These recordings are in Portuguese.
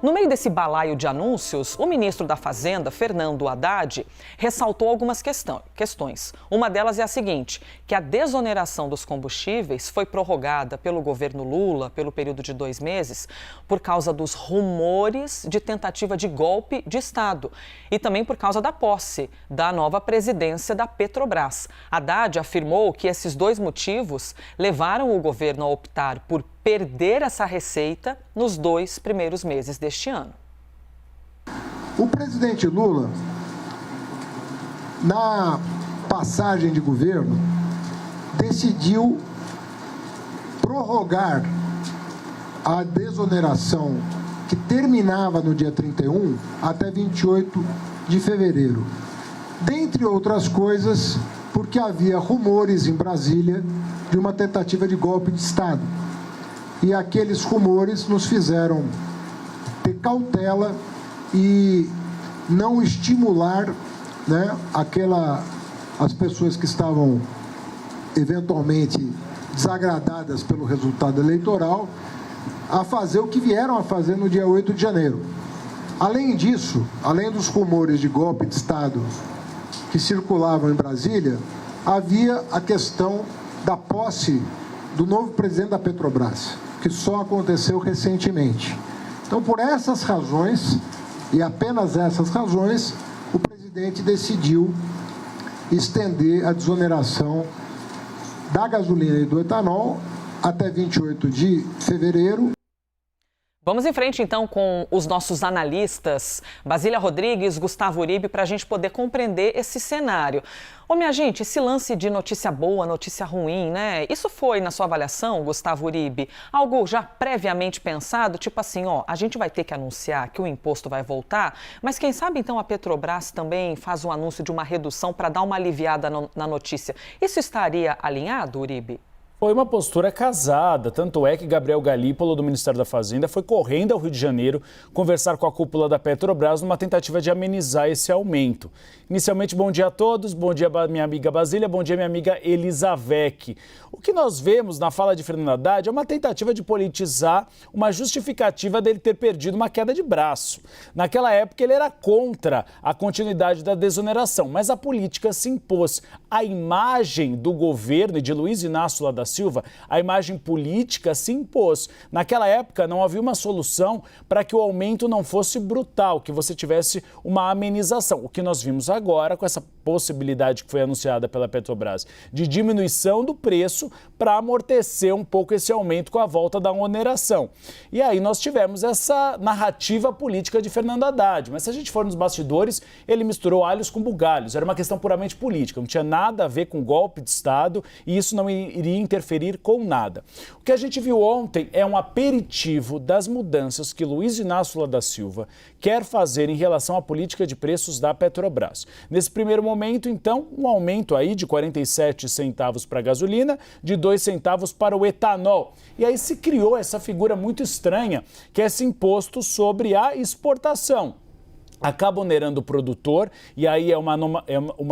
No meio desse balaio de anúncios, o ministro da Fazenda, Fernando Haddad, ressaltou algumas questões. Uma delas é a seguinte, que a desoneração dos combustíveis foi prorrogada pelo governo Lula pelo período de 2 meses por causa dos rumores de tentativa de golpe de Estado e também por causa da posse da nova presidência da Petrobras. Haddad afirmou que esses 2 motivos levaram o governo a optar por perder essa receita nos 2 primeiros meses deste ano. O presidente Lula, na passagem de governo, decidiu prorrogar a desoneração que terminava no dia 31 até 28 de fevereiro. Dentre outras coisas, porque havia rumores em Brasília de uma tentativa de golpe de Estado. E aqueles rumores nos fizeram ter cautela e não estimular, as pessoas que estavam eventualmente desagradadas pelo resultado eleitoral a fazer o que vieram a fazer no dia 8 de janeiro. Além disso, além dos rumores de golpe de Estado que circulavam em Brasília, havia a questão da posse do novo presidente da Petrobras, que só aconteceu recentemente. Então, por essas razões, e apenas essas razões, o presidente decidiu estender a desoneração da gasolina e do etanol até 28 de fevereiro. Vamos em frente, então, com os nossos analistas, Basília Rodrigues, Gustavo Uribe, para a gente poder compreender esse cenário. Minha gente, esse lance de notícia boa, notícia ruim, né? Isso foi, na sua avaliação, Gustavo Uribe, algo já previamente pensado? Tipo assim, a gente vai ter que anunciar que o imposto vai voltar, mas quem sabe, então, a Petrobras também faz um anúncio de uma redução para dar uma aliviada na notícia. Isso estaria alinhado, Uribe? Foi uma postura casada, tanto é que Gabriel Galípolo, do Ministério da Fazenda, foi correndo ao Rio de Janeiro conversar com a cúpula da Petrobras numa tentativa de amenizar esse aumento. Inicialmente, bom dia a todos, bom dia minha amiga Basília, bom dia minha amiga Elizavec. O que nós vemos na fala de Fernando Haddad é uma tentativa de politizar uma justificativa dele ter perdido uma queda de braço. Naquela época ele era contra a continuidade da desoneração, mas a política se impôs. A imagem do governo e de Luiz Inácio Lula da Silva, a imagem política se impôs. Naquela época não havia uma solução para que o aumento não fosse brutal, que você tivesse uma amenização. O que nós vimos agora com essa possibilidade que foi anunciada pela Petrobras de diminuição do preço para amortecer um pouco esse aumento com a volta da oneração. E aí nós tivemos essa narrativa política de Fernando Haddad, mas se a gente for nos bastidores, ele misturou alhos com bugalhos, era uma questão puramente política, não tinha nada a ver com golpe de Estado e isso não iria interferir com nada. O que a gente viu ontem é um aperitivo das mudanças que Luiz Inácio Lula da Silva quer fazer em relação à política de preços da Petrobras. Nesse primeiro momento, então, um aumento aí de 47 centavos para a gasolina, de 2 centavos para o etanol. E aí se criou essa figura muito estranha, que é esse imposto sobre a exportação. Acaba onerando o produtor, e aí é uma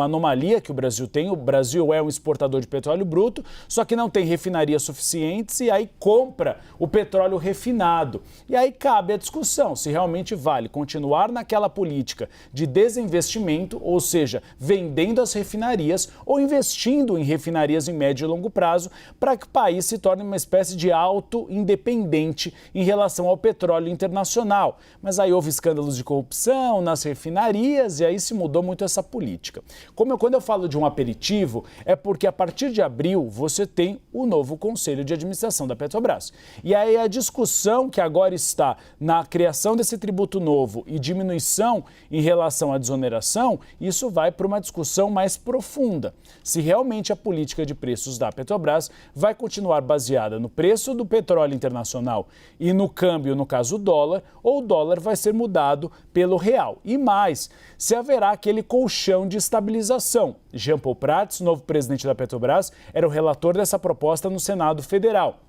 anomalia que o Brasil tem. O Brasil é um exportador de petróleo bruto, só que não tem refinarias suficientes e aí compra o petróleo refinado. E aí cabe a discussão se realmente vale continuar naquela política de desinvestimento, ou seja, vendendo as refinarias ou investindo em refinarias em médio e longo prazo para que o país se torne uma espécie de auto-independente em relação ao petróleo internacional. Mas aí houve escândalos de corrupção nas refinarias e aí se mudou muito essa política. Quando eu falo de um aperitivo, é porque a partir de abril você tem o novo Conselho de Administração da Petrobras. E aí a discussão que agora está na criação desse tributo novo e diminuição em relação à desoneração, isso vai para uma discussão mais profunda. Se realmente a política de preços da Petrobras vai continuar baseada no preço do petróleo internacional e no câmbio, no caso o dólar, ou o dólar vai ser mudado pelo real. E mais, se haverá aquele colchão de estabilização. Jean Paul Prats, novo presidente da Petrobras, era o relator dessa proposta no Senado Federal.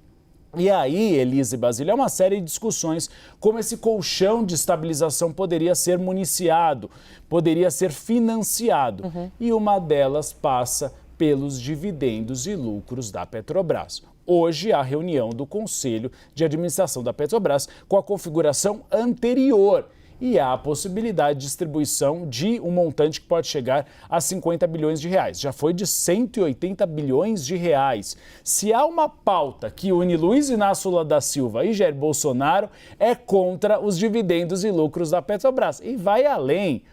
E aí, Elisa e Basília, é uma série de discussões como esse colchão de estabilização poderia ser municiado, poderia ser financiado. E uma delas passa pelos dividendos e lucros da Petrobras. hoje há reunião do Conselho de Administração da Petrobras com a configuração anterior. E há a possibilidade de distribuição de um montante que pode chegar a 50 bilhões de reais. Já foi de 180 bilhões de reais. Se há uma pauta que une Luiz Inácio Lula da Silva e Jair Bolsonaro, é contra os dividendos e lucros da Petrobras. E vai além.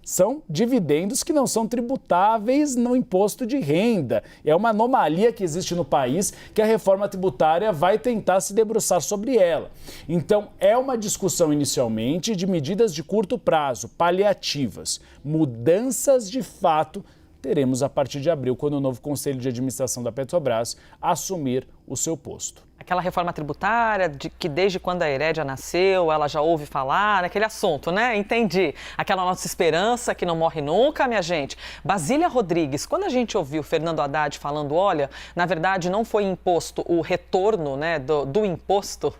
São dividendos que não são tributáveis no imposto de renda. É uma anomalia que existe no país que a reforma tributária vai tentar se debruçar sobre ela. Então, é uma discussão inicialmente de medidas de curto prazo, paliativas. Mudanças de fato teremos a partir de abril, quando o novo Conselho de Administração da Petrobras assumir o seu posto. Aquela reforma tributária que desde quando a Herédia nasceu, ela já ouve falar, aquele assunto, né? Entendi. Aquela nossa esperança que não morre nunca, minha gente. Basília Rodrigues, quando a gente ouviu Fernando Haddad falando, olha, na verdade não foi imposto o retorno, né, do imposto,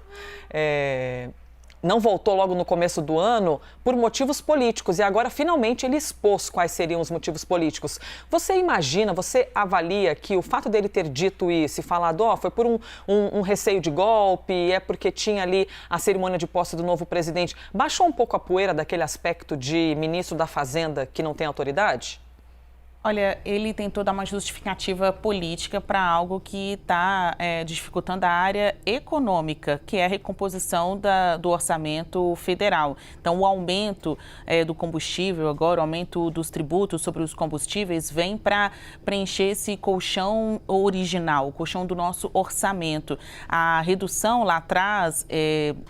não voltou logo no começo do ano por motivos políticos e agora finalmente ele expôs quais seriam os motivos políticos. Você imagina, você avalia que o fato dele ter dito isso e falado, foi por um receio de golpe, é porque tinha ali a cerimônia de posse do novo presidente, baixou um pouco a poeira daquele aspecto de ministro da Fazenda que não tem autoridade? Olha, ele tentou dar uma justificativa política para algo que está dificultando a área econômica, que é a recomposição do orçamento federal. Então, o aumento do combustível agora, o aumento dos tributos sobre os combustíveis, vem para preencher esse colchão original, o colchão do nosso orçamento. A redução lá atrás,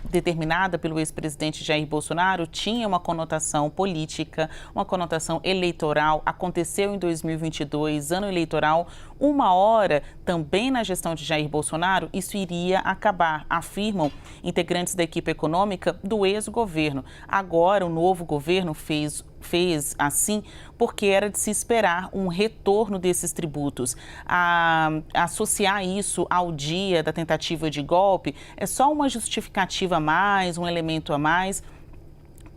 determinada pelo ex-presidente Jair Bolsonaro, tinha uma conotação política, uma conotação eleitoral, aconteceu em 2022, ano eleitoral, uma hora também na gestão de Jair Bolsonaro, isso iria acabar, afirmam integrantes da equipe econômica do ex-governo. Agora, o novo governo fez assim porque era de se esperar um retorno desses tributos. Associar isso ao dia da tentativa de golpe é só uma justificativa a mais, um elemento a mais,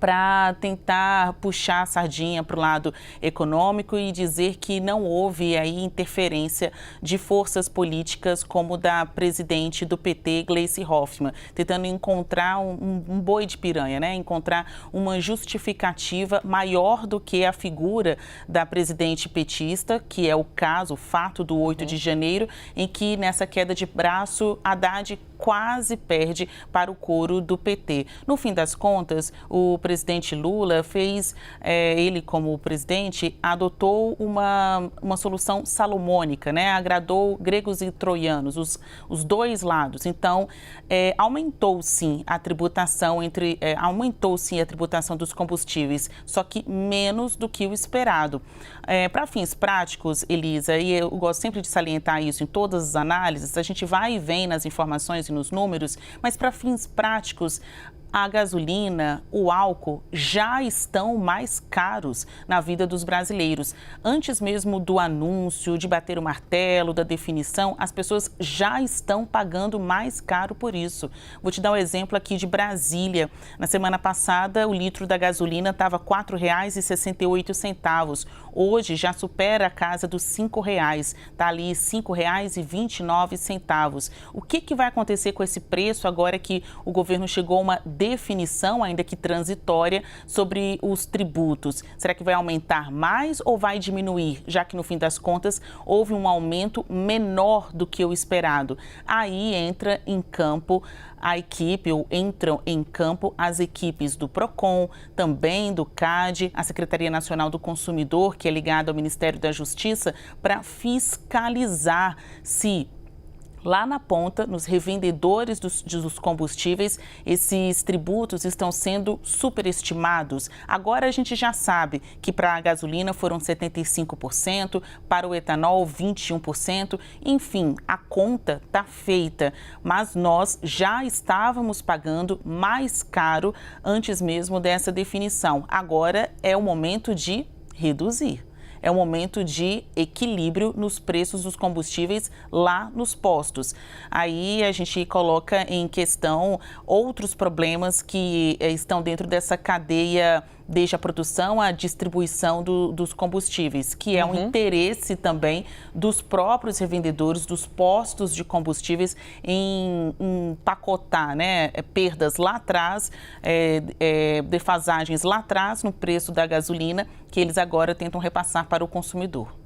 para tentar puxar a sardinha para o lado econômico e dizer que não houve aí interferência de forças políticas como da presidente do PT, Gleisi Hoffmann, tentando encontrar um boi de piranha, né? Encontrar uma justificativa maior do que a figura da presidente petista, que é o caso, o fato do 8 de janeiro, em que nessa queda de braço, Haddad quase perde para o coro do PT. No fim das contas, o presidente Lula ele como presidente, adotou uma solução salomônica, né? Agradou gregos e troianos, os dois lados. Então, aumentou sim a tributação dos combustíveis, só que menos do que o esperado. Para fins práticos, Elisa, e eu gosto sempre de salientar isso em todas as análises, a gente vai e vem nas informações e nos números, mas para fins práticos, a gasolina, o álcool já estão mais caros na vida dos brasileiros. Antes mesmo do anúncio, de bater o martelo, da definição, as pessoas já estão pagando mais caro por isso. Vou te dar um exemplo aqui de Brasília. Na semana passada, o litro da gasolina estava R$ 4,68. Hoje já supera a casa dos R$ 5,00. Está ali R$ 5,29. O que vai acontecer com esse preço agora que o governo chegou a uma definição, ainda que transitória, sobre os tributos? Será que vai aumentar mais ou vai diminuir, já que no fim das contas houve um aumento menor do que o esperado? Aí entra em campo a equipe, ou entram em campo as equipes do PROCON, também do CAD, a Secretaria Nacional do Consumidor, que é ligada ao Ministério da Justiça, para fiscalizar se lá na ponta, nos revendedores dos combustíveis, esses tributos estão sendo superestimados. Agora a gente já sabe que para a gasolina foram 75%, para o etanol 21%, enfim, a conta está feita, mas nós já estávamos pagando mais caro antes mesmo dessa definição. Agora é o momento de reduzir. É um momento de equilíbrio nos preços dos combustíveis lá nos postos. Aí a gente coloca em questão outros problemas que estão dentro dessa cadeia desde a produção à distribuição dos combustíveis, que é um interesse também dos próprios revendedores, dos postos de combustíveis em empacotar, né, perdas lá atrás, defasagens lá atrás no preço da gasolina, que eles agora tentam repassar para o consumidor.